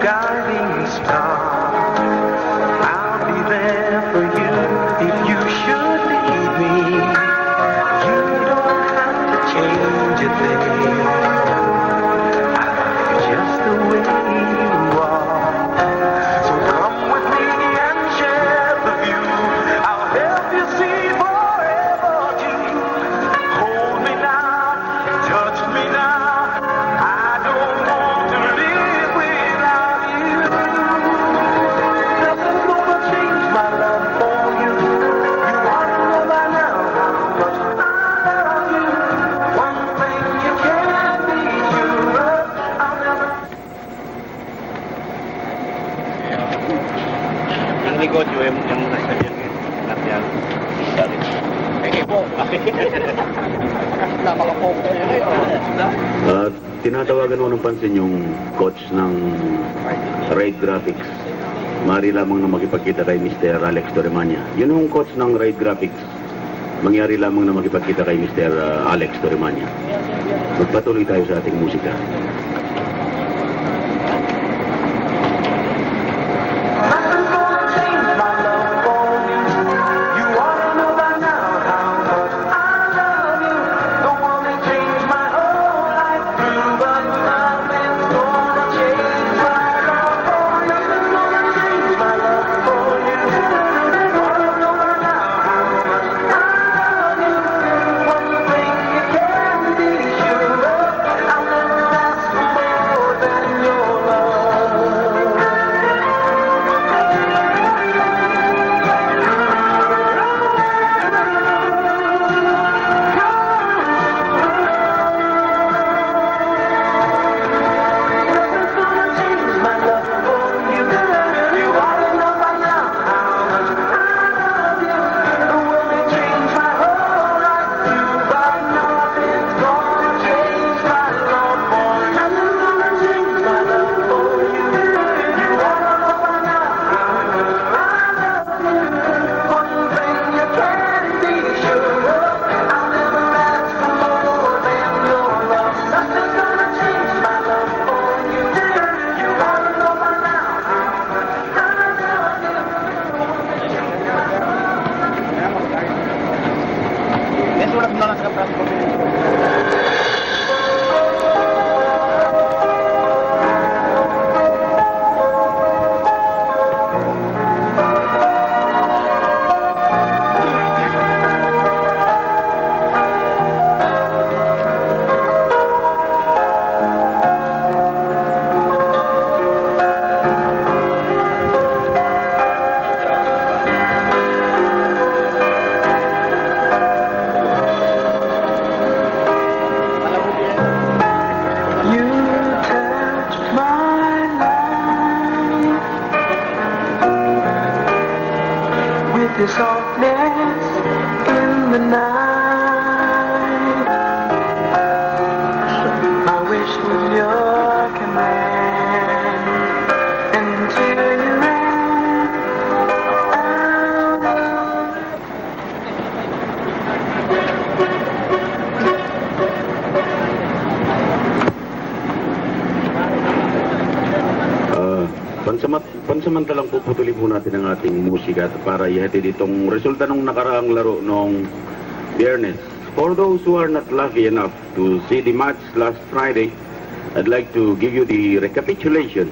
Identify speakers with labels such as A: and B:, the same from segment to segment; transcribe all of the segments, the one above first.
A: guiding star. I'll be there for you if you should need me. You don't have to change a thing. I love you just the way you are. So come with me and share the view. I'll help you see forever too. Hold me now, touch me now. I don't want to live without you. Nothing's gonna change my love for you. You ought to know by now how much I love you. One thing you can't be sure of, I'll never.
B: Yung likod yung nasa yan natin. Kaya po. Napaka-poker yun.
C: Tinatawagan mo ng pansin yung coach ng Raed Graphics. Maaari lamang na makipagkita kay Mr. Alex Torremania. Yun yung coach ng Raed Graphics. Mangyari lamang na makipagkita kay Mr. Alex Torremania. Magpatuloy tayo sa ating musika.
A: Nothing's gonna change my love for you. You ought to know by now how much I love you. Don't wanna change my whole life through, but nothing's gonna change my love for you. Nothing's gonna change my love for you. You ought to know by now how much I love you. One thing you can be sure of, I'll never ask for more than your love. Nothing's gonna change my love for you. You ought to know by now how much I love you. The world may change my whole life too, but nothing's gonna change my love for you. Nothing's gonna change my love for you. You ought to know by now how much I love you. One thing you can be sure of, I'll never ask for more than your love. Nothing's gonna change my love for you. You ought to know by now how much I love you.
B: Next one na lang sa press.
A: You touched my life with your softness in the night. My wish was your command until you ran out of.
C: Pansamantalang puputulin po natin ang ating musika para ihatid itong resulta ng nakaraang laro noong Biyernes. For those who are not lucky enough to see the match last Friday, I'd like to give you the recapitulation.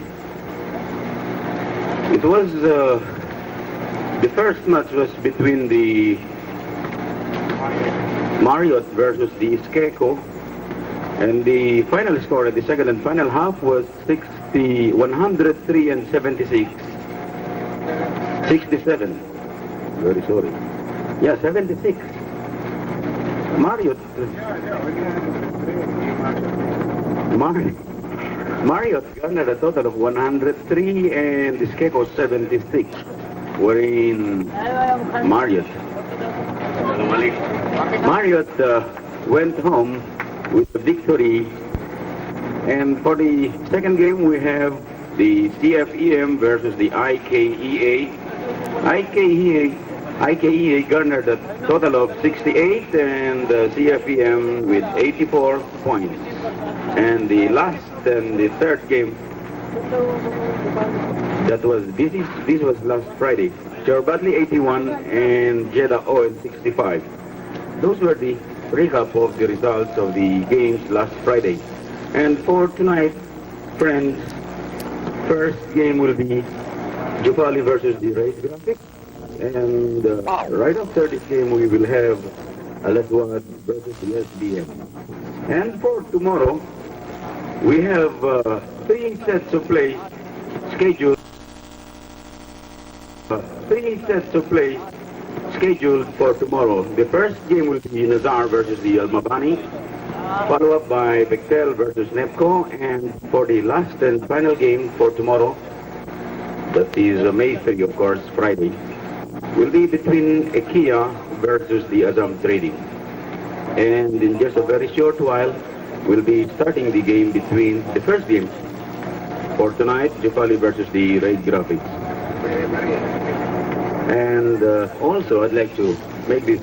C: It was the first match was between the Marriott versus the Skeko, and the final score at the second and final half was 103 and 76. 67. Very sorry. Yeah, 76. Marriott garnered a total of 103 and the Skeko 76. Wherein Marriott went home with a victory. And for the second game, we have the CFEM versus the IKEA. IKEA garnered a total of 68 and CFEM with 84 points. And the last and the third game This was last Friday. Cherbatli 81 and Jeddah 65. Those were the recap of the results of the games last Friday. And for tonight, friends, first game will be Juffali versus the Raed Graphic. And right after this game, we will have Alaswad versus the SBM. And for tomorrow, we have 3 sets of play scheduled. 3 sets of play scheduled for tomorrow. The first game will be Nazar versus the Almabani, followed up by Bechtel versus Nepco, and for the last and final game for tomorrow, that is May 3, of course, Friday, will be between Ekia versus the Azam Trading. And in just a very short while, we'll be starting the game between the first game for tonight, Juffali versus the Raed Graphics. And also, I'd like to make this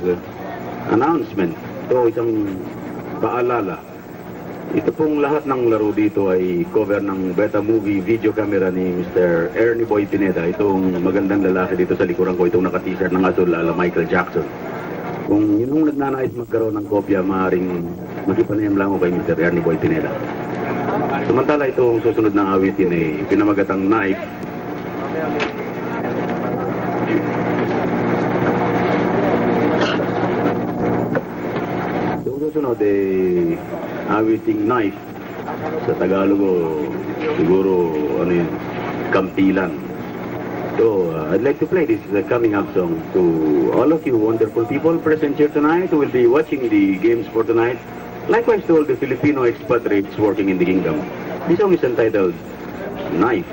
C: announcement. Ito isang paalala. Ito pong lahat ng laro dito ay cover ng Beta Movie video camera ni Mr. Ernie Boy Pineda. Itong magandang lalaki dito sa likuran ko, itong naka-t-shirt ng azul ala Michael Jackson. Kung yun yung nagnanais magkaroon ng kopya, maaaring makipanayam lang ako kay Mr. Ernie Boy Pineda. Samantala itong susunod na awitin ay pinamagatang Knife. Itong susunod ay awiting Knife. Sa Tagalog o siguro ano yun, kampilan. So, I'd like to play this coming up song to all of you wonderful people present here tonight who will be watching the games for tonight. Likewise to all the Filipino expatriates working in the kingdom. This song is entitled Knife.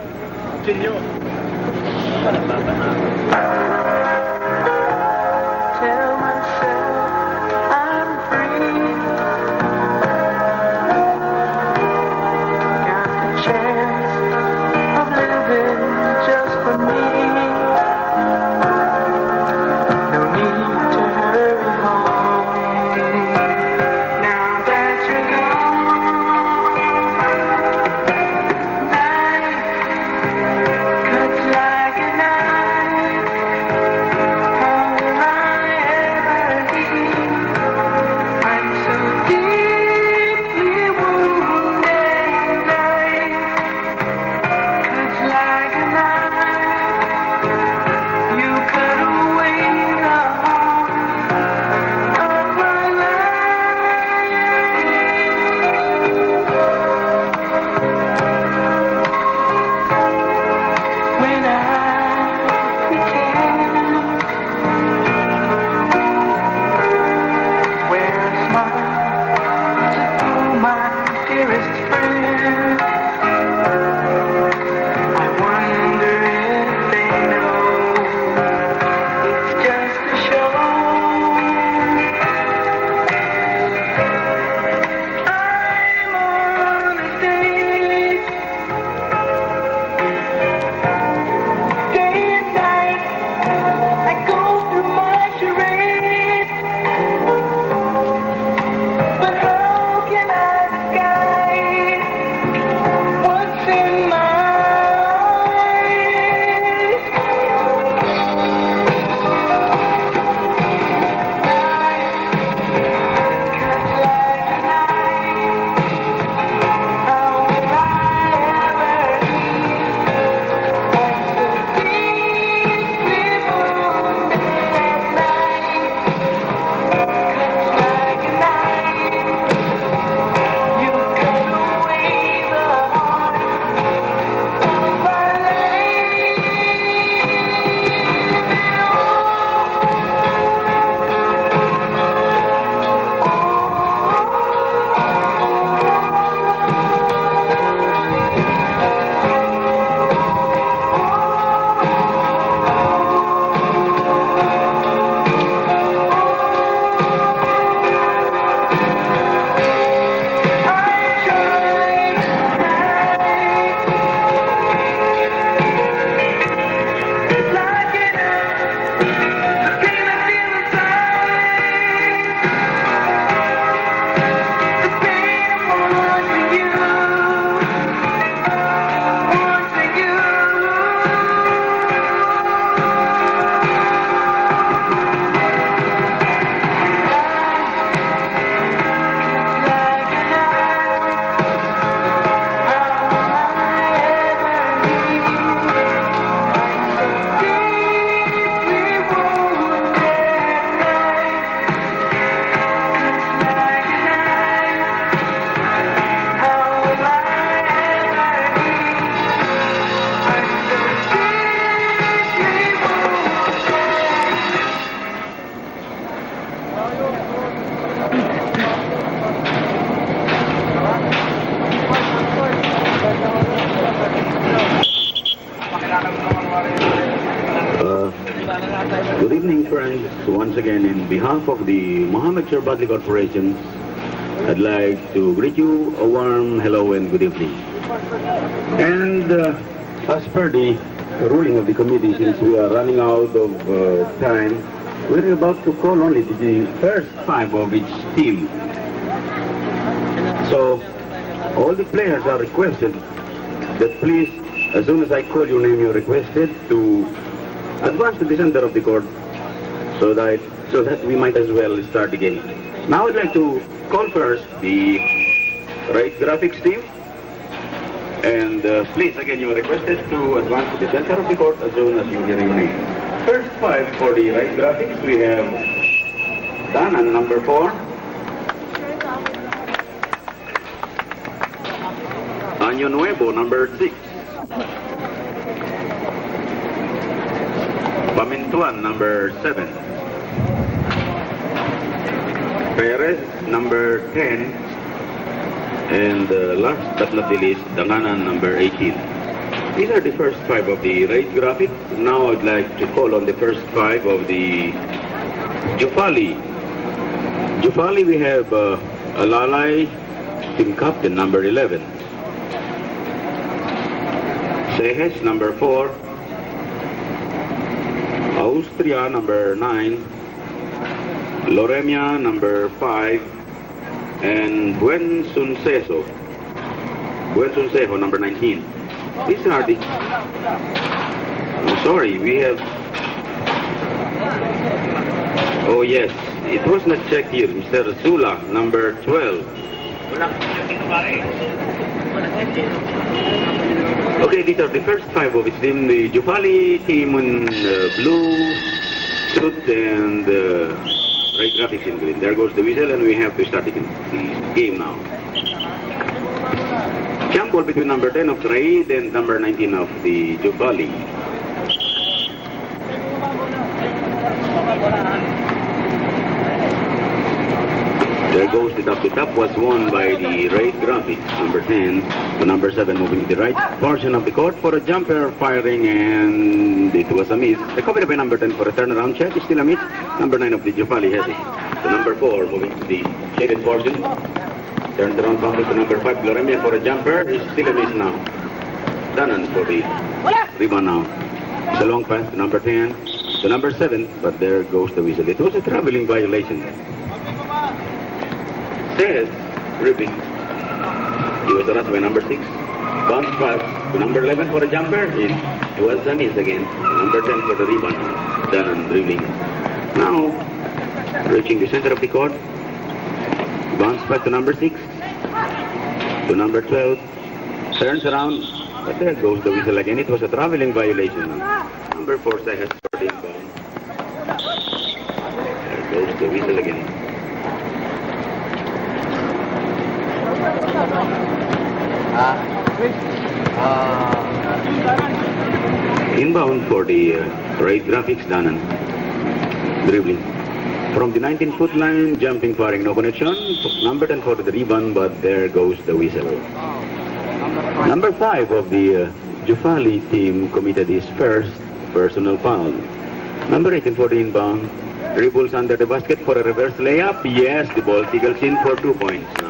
A: Tell myself I'm free. Got the chance of living just for me. No need to hurry home. Now that you're gone, night cuts like a knife.
C: evening, friends. Once again, in behalf of the Mohammed Sherbadli Corporation, I'd like to greet you a warm hello and good evening. And as per the ruling of the committee, since we are running out of time, we're about to call only to the first 5 of each team. So, all the players are requested that please, as soon as I call your name, you're requested to advance to the center of the court so that we might as well start the game. Now I'd like to call first the Raed Graphics team. And please, again, you are requested to advance to the center of the court as soon as you hear your name. First 5 for the Raed Graphics, we have Danan, number 4. Año Nuevo, number 6. Pamintuan, number 7. Perez, number 10. And last but not the least, Danganan, number 18. These are the first 5 of the Raed Graphic. Now I'd like to call on the first 5 of the Juffali. Juffali, we have Alalay, team captain, number 11. Sehes, number 4. Austria, number 9. Loremia, number 5. And Buen Sunsejo, number 19. These are the... Oh, sorry, we have... Oh, yes, it was not checked here. Mr. Zula, number 12. Okay, these are the first 5 of its team. The Juffali team in blue suit and Raed Graphics in green. There goes the whistle, and we have to start the game now. Jump ball between number 10 of Raed and number 19 of the Juffali. There goes the top. The top was won by the Raed Graphics, number 10 to number 7, moving to the right portion of the court for a jumper firing, and it was a miss. Recovered by number 10 for a turnaround check. It's still a miss. Number 9 of the Juffali has it. To number 4, moving to the shaded portion. Turns around, bounces to number 5, Loremia for a jumper. It's still a miss now. Danan for the rebound now. It's a long pass to number 10, to number 7, but there goes the whistle. It was a traveling violation. Says ripping. He was harassed by number 6. Bounce pass to number 11 for a jumper. It was a miss again. Number 10 for the rebound. Danan dribbling. Now, reaching the center of the court. Bounce back to number 6. To number 12. Turns around. But there goes the whistle again. It was a traveling violation. Number 4 Says for the inbound. There goes the whistle again. Inbound for the Raed Graphics, Danan. Dribbling. From the 19-foot line, jumping, firing, no connection. Number 10 for the rebound, but there goes the whistle. Number 5 of the Juffali team committed his first personal foul. Number 18 for the inbound. Dribbles under the basket for a reverse layup. Yes, the ball tickles in for 2 points now.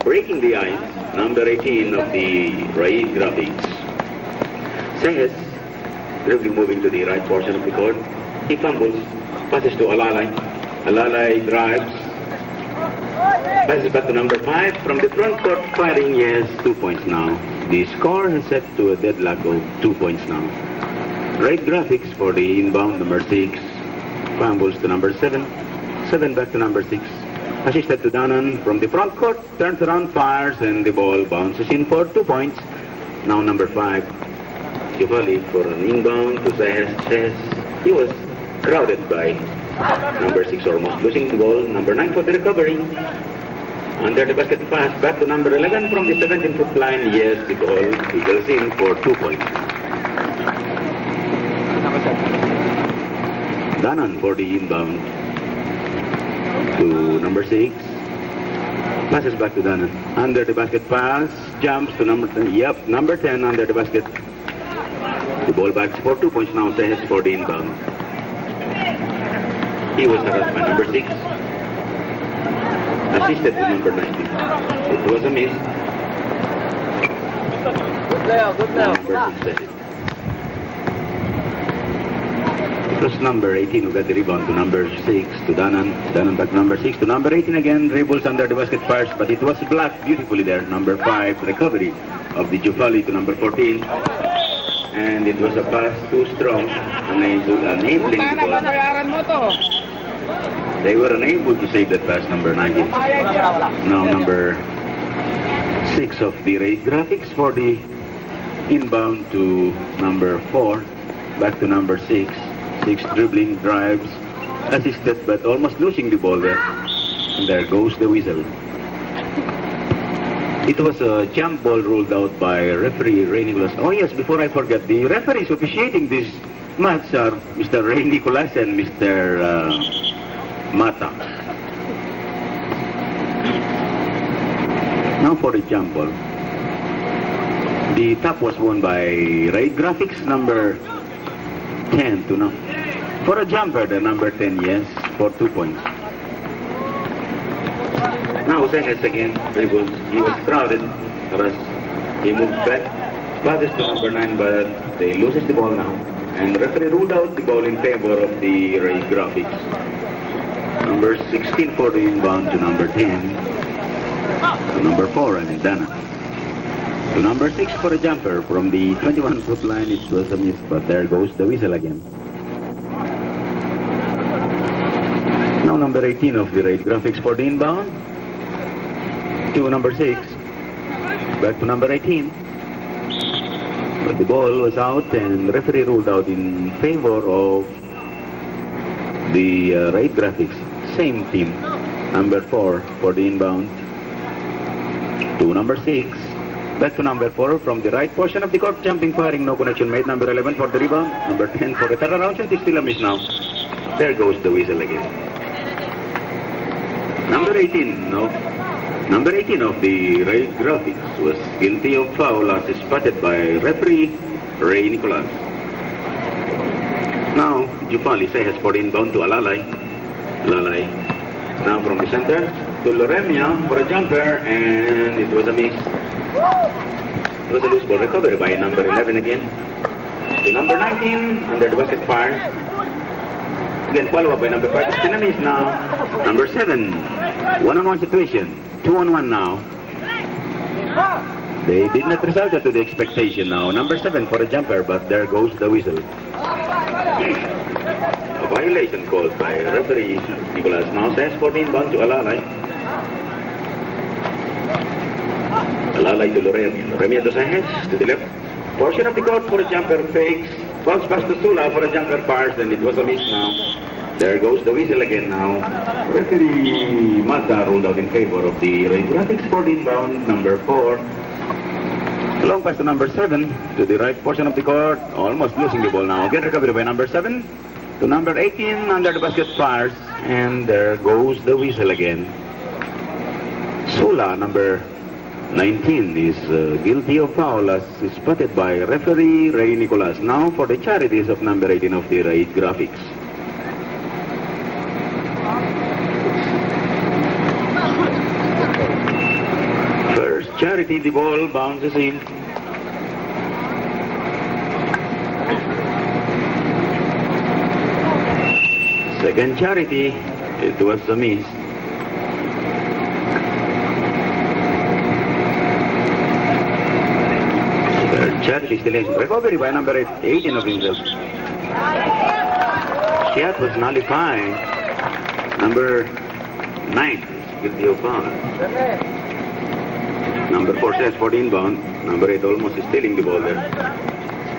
C: Breaking the ice, number 18 of the Raed Graphics. Says, dribbling, moving to the right portion of the court. He fumbles, passes to Alalay. Alalay drives, passes back to number 5. From the front court, firing, yes, 2 points now. The score is set to a deadlock of 2 points now. Raed Graphics for the inbound, number 6. Fumbles to number 7. 7 back to number 6. Assisted to Danan from the front court, turns around, fires, and the ball bounces in for 2 points. Now number 5, Juffali for an inbound to Says. He was crowded by number 6, almost losing the ball. Number 9 for the recovery. Under the basket pass, back to number 11 from the 17-foot line. Yes, the ball tickles in for 2 points. Danan for the inbound to number 6. Passes back to Danan. Under the basket pass. Jumps to number 10. Yep, number 10 under the basket. The ball back for 2 points now. Says for the inbound. He was harassed by number 6. Assisted to number 19. It was a miss. Number 6 said it. It was number 18 who got the rebound to number 6 to Danan. Danan back to number 6 to number 18 again. Dribbles under the basket first, but it was blocked beautifully there. Number 5, recovery of the Juffali to number 14. And it was a pass too strong, enabling the ball. They were unable to save that pass, number 19. Now number 6 of the Raed Graphics for the inbound to number 4. Back to number 6. 6 dribbling drives, assisted but almost losing the ball there. And there goes the whistle. It was a jump ball ruled out by referee Raed Nicolas. Oh yes, before I forget, the referees officiating this match are Mr. Raed Nicolas and Mr. Mata. Now for the jump ball. The top was won by Raed Graphics, number 10 to now. For a jumper, the number 10, yes, for 2 points. Now Senes again, dribbles. He was crowded. He moved back. Passes to number 9, but they loses the ball now. And the referee ruled out the ball in favor of the Raed Graphics. Number 16 for the inbound to number 10. To number 4, and Dana. To number 6 for a jumper from the 21-foot line. It was a miss, but there goes the whistle again. Now number 18 of the Raed Graphics for the inbound. To number 6. Back to number 18. But the ball was out and the referee ruled out in favor of the Raed Graphics. Same team. Number 4 for the inbound. To number 6. Back to number 4 from the right portion of the court. Jumping, firing, no connection made. Number 11 for the rebound. Number 10 for the turnaround shot. It's still a miss now. There goes the whistle again. Number 18, no. Number 18 of the Raed Graphics was guilty of foul as spotted by referee Raed Nicolas. Now, Juffali has for the inbound to Alalay. Alalay. Now from the center to Loremia for a jumper, and it was a miss. It was a loose ball recovery by number 11 again. To number 19, under the basket fire. Again, follow up by number 5. Still a miss now. Number 7, one-on-one situation. 2-on-1 now. They did not result to the expectation now. Number 7 for a jumper, but there goes the whistle. A violation called by referee Nicolas. Now says 14 bound to Alalay. Alalay to Loremia. Loremia to Sanchez to the left. Portion of the court for a jumper fakes. Bounce pass to Sula for a jumper fires, and it was a miss now. There goes the whistle again now. Referee Mata ruled out in favor of the Raed Graphics for the inbound, number 4. Long pass to number 7 to the right portion of the court, almost losing the ball now. Again recovery by number 7 to number 18 under the basket fires, and there goes the whistle again. Sula, number 19, is guilty of foul as spotted by referee Raed Nicolas. Now for the charities of number 18 of the Raed Graphics. First charity, the ball bounces in. Second charity, it was a miss. Charity still is recovery by number 18 of himself. Shot was nullified. Number 9 is guilty of foul. Number 4 says 14 bound. Number 8 almost is stealing the ball there.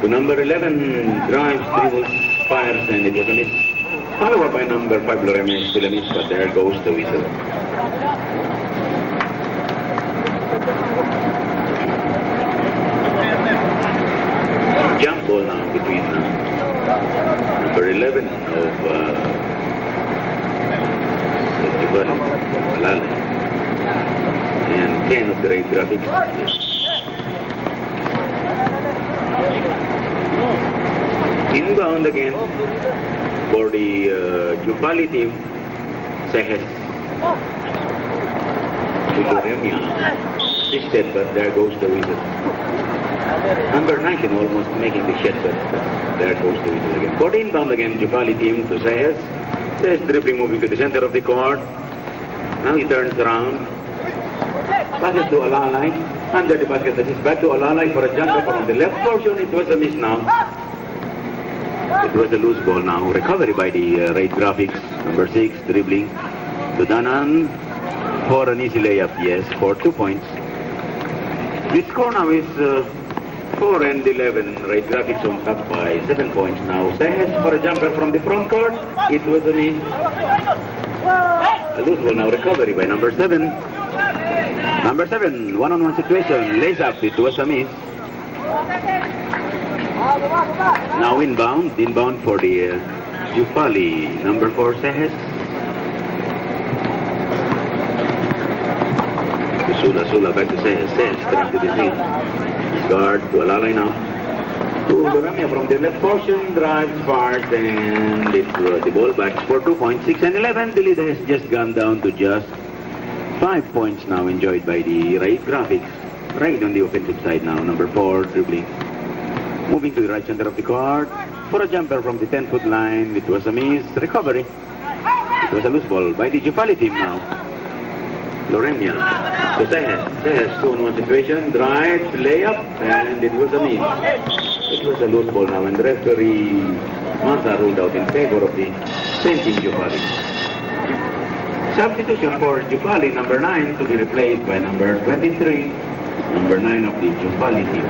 C: To number 11 drives, dribbles, fires, and it was a miss. Follow up by number 5 Loremia, still a miss, but there goes the whistle. Jump ball now between number 11 of Jeddah, Alalay, and 10 of the Raed Graphics. Inbound again. For the Juffali team, Sehes. Remia. Assisted, but there goes the whistle. Number 19 almost making the shot, but there goes the whistle again. 14 bound again, Juffali team to Sehes. Sehes dribbling, moving to the center of the court. Now he turns around. Passes to Alalay. Under the basket, that is back to Alalay for a jumper from the left portion. It was a miss now. It was a loose ball now. Recovery by the Raed Graphics. Number 6, dribbling to Danan for an easy layup. Yes, for 2 points. The score now is 4-11. Raed Graphics on top by 7 points now. Sehes for a jumper from the front court. It was a miss. A loose ball now. Recovery by number 7. Number 7, one-on-one situation. Lays up. It was a miss. Now inbound for the Juffali. Number 4, Sehes. Sula back to Sehes. Sehes straight to the seat. Guard to Alalay now. To Ramya from the left portion. Drives fast and the ball backs for 2 points. 6-11. The lead has just gone down to just 5 points now enjoyed by the Raed Graphics. Raed on the offensive side now. Number 4, dribbling. Moving to the right center of the court for a jumper from the 10-foot line. It was a miss. Recovery. It was a loose ball by the Juffali team now. Loremia to Sehes. Sehes 2-on-1 situation. Drive, layup, and it was a miss. It was a loose ball now, and the referee Manta ruled out in favor of the same team Juffali. Substitution for Juffali, number 9, to be replaced by number 23. Number 9 of the Juffali team.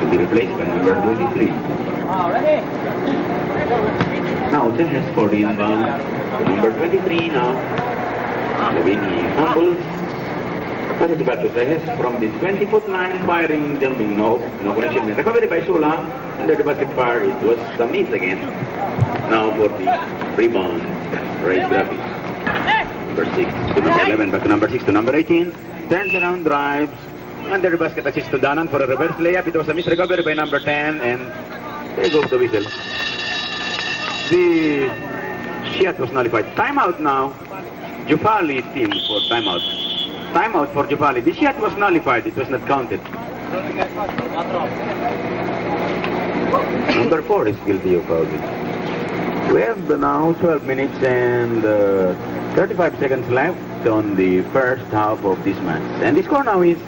C: To be replaced by number 23. Now Sehes for the inbound. Number 23 now. Moving fumble. Pass it back to Sehes from the 20-foot line. Firing, jumping, no connection. Recovery by Sula. Under the basket fire, it was a miss again. Now for the rebound. Raed Graphics. Number 6 to number 11. Back to number 6 to number 18. Turns around, drives. Under the basket, assist to Danan for a reverse layup. It was a miss. Recovery by number 10, and there goes the whistle. The shot was nullified. Timeout now. Juffali team for timeout. Timeout for Juffali. The shot was nullified. It was not counted. Number 4 is guilty of fouling. We have now 12 minutes and 35 seconds left on the first half of this match. And the score now is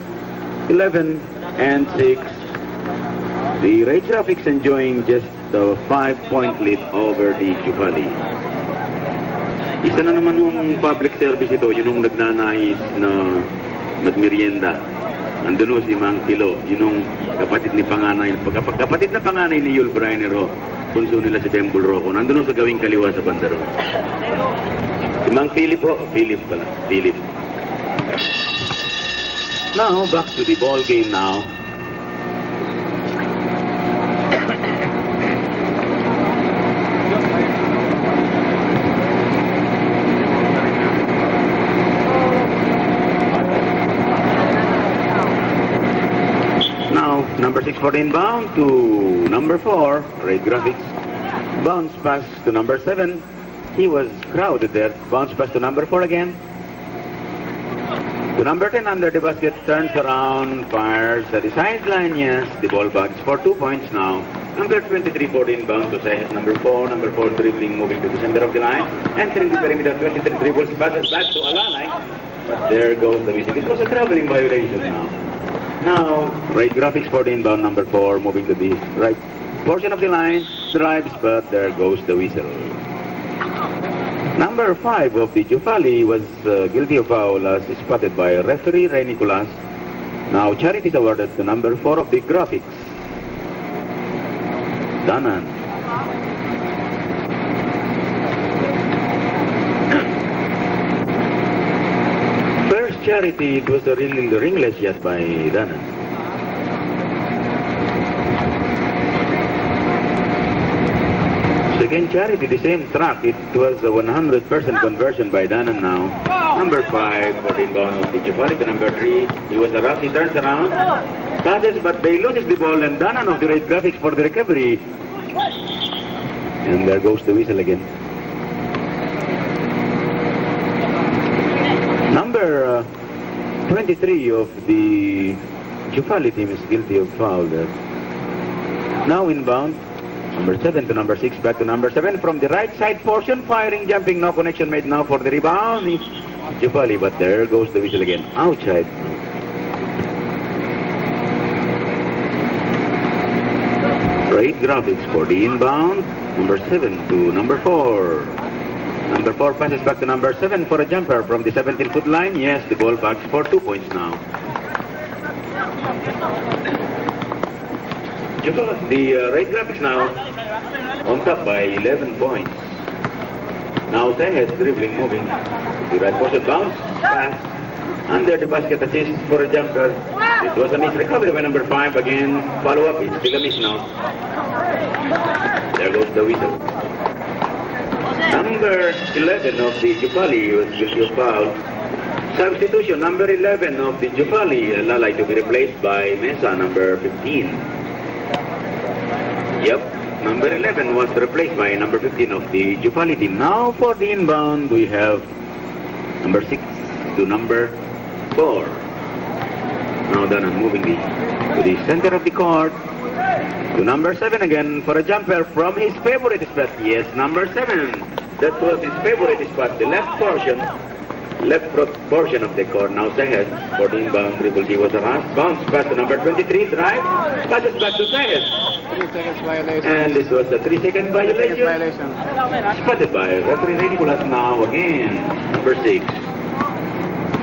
C: 11-6. The Raed Graphics enjoying just a 5-point lead over the Juffali. Isa na naman yung public service ito, yun yung nagnanais na magmerienda. Andun si Mang Kilo, yun yung kapatid na panganay ni Yul Brainero, punso nila si Temple Rocco. Nandun sa gawing kaliwa sa bandaro. Si Mang Philip pala. Now, back to the ball game now. Now, number 6 for the inbound to number 4, Raed Graphics. Bounce pass to number 7. He was crowded there. Bounce pass to number 4 again. To number 10 under the basket, turns around, fires at the sideline, yes. The ball backs for 2 points now. Number 23 for the inbound to Sehes. Number 4 dribbling, moving to the center of the line. Entering the perimeter, 23 dribbles, passes back to Alalay. But there goes the whistle. It was a traveling violation now. Now, Raed Graphics for the inbound, number 4, moving to the right portion of the line, drives, but there goes the whistle. Number 5 of the Juffali was guilty of foul as spotted by referee Ray Nicolas. Now, charity is awarded to number 4 of the Graphics, Danan. Charity, it was a ringless shot by Danan. Second Charity, the same track. It was a 100% conversion by Danan now. Number 5 for the inbound of the Juffali to number 3. He was a rush. He turns around. Passes, but they loses the ball, and Danan of the Raed Graphics for the recovery. And there goes the whistle again. Number 23 of the Juffali team is guilty of foul there. Now inbound. Number 7 to number 6, back to number 7 from the right side portion, firing, jumping, no connection made now for the rebound. It's Juffali, but there goes the whistle again. Outside. Raed Graphics for the inbound. Number 7 to number 4. Number 4 passes back to number 7 for a jumper from the 17-foot line. Yes, the ball backs for 2 points now. The Raed Graphics now on top by 11 points. Now Tehes dribbling, moving. The right portion bounce, pass, under the basket assist for a jumper. It was a miss. Recovery by number 5 again. Follow up, it's still a miss now. There goes the whistle. Number 11 of the Juffali was guilty of foul. Substitution, number 11 of the Juffali, Lalay to be replaced by Mesa, number 15. Yep, number 11 was replaced by number 15 of the Juffali team. Now for the inbound, we have number 6 to number 4. Now Danan moving to the center of the court. To number 7 again for a jumper from his favorite spot. Yes, number 7. That was his favorite spot, the left portion of the court. Now Tehes for the inbound dribble. He was a bounce pass to number 23, drive, passes back to Tehes.
B: 3 seconds violation.
C: And this was a 3-second violation. Spotted by referee Nicolas now again. Number 6.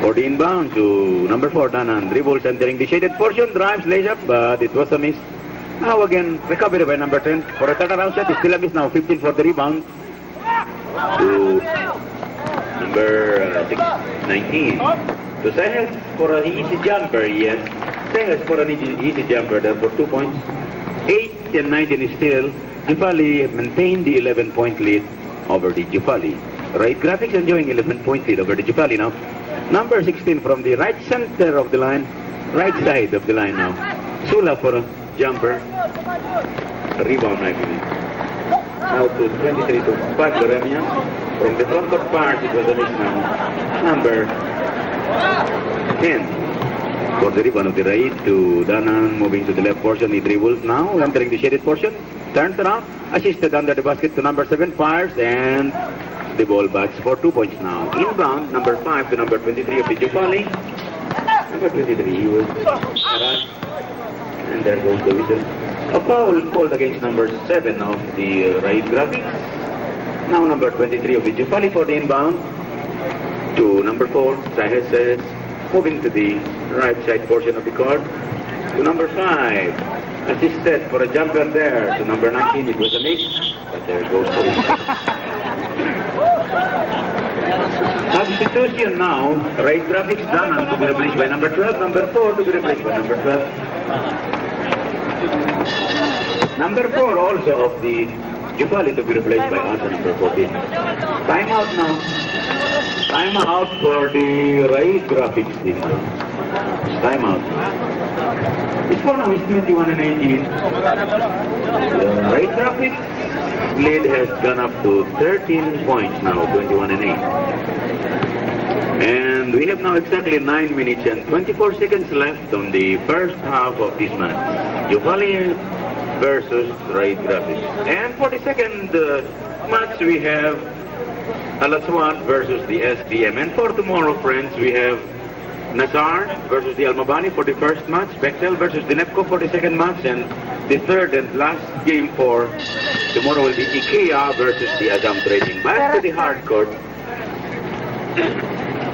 C: For the inbound to number 4, Danan. Dribbles entering the shaded portion, drives, lays up, but it was a miss. Now again, recovery by number 10 for a turnaround shot. It's still a miss now. 15 for the rebound. To number 6, 19. To Tehes for an easy jumper, yes. Tehes for an easy jumper there for 2 points. 8 and 19 is still. Juffali maintained the 11-point lead over the Juffali. Raed Graphics enjoying 11-point lead over the Juffali now. Number 16 from the right center of the line, right side of the line now. Sula for a jumper. A rebound, I believe. Now to 23 to Pagoremia. From the front court part, it was a miss now. Number 10. For the rebound of the Raed to Danan, moving to the left portion. He dribbles now, entering the shaded portion. Turns around, assisted under the basket to number 7, fires, and the ball backs for 2 points now. Inbound, number 5 to number 23 of the Juffali. Number 23, he was harassed. And there goes the whistle. A foul called against number 7 of the Raed Graphics. Now number 23 of the Juffali for the inbound. To number 4, Tehes moving to the right side portion of the court. To number 5, assisted for a jumper there. To number 19, it was a miss. But there goes the whistle. Substitution now. Raed Graphics Danan to be replaced by number 12. Number 4 to be replaced by number 12. Number 4 also of the Juffali to be replaced by also number 14. Timeout now. Timeout for the Raed Graphics team. Timeout. The score now is 21 and 18. The Raed Graphics lead has gone up to 13 points now, 21 and 8. And we have now exactly 9 minutes and 24 seconds left on the first half of this match. Juffali versus Raed Graphics. And for the second match, we have Alaswan versus the SDM. And for tomorrow, friends, we have Nazar versus the Almabani for the first match, Bechtel versus the NEPCO for the second match, and the third and last game for tomorrow will be IKEA versus the Azam Trading. Back to the hard court.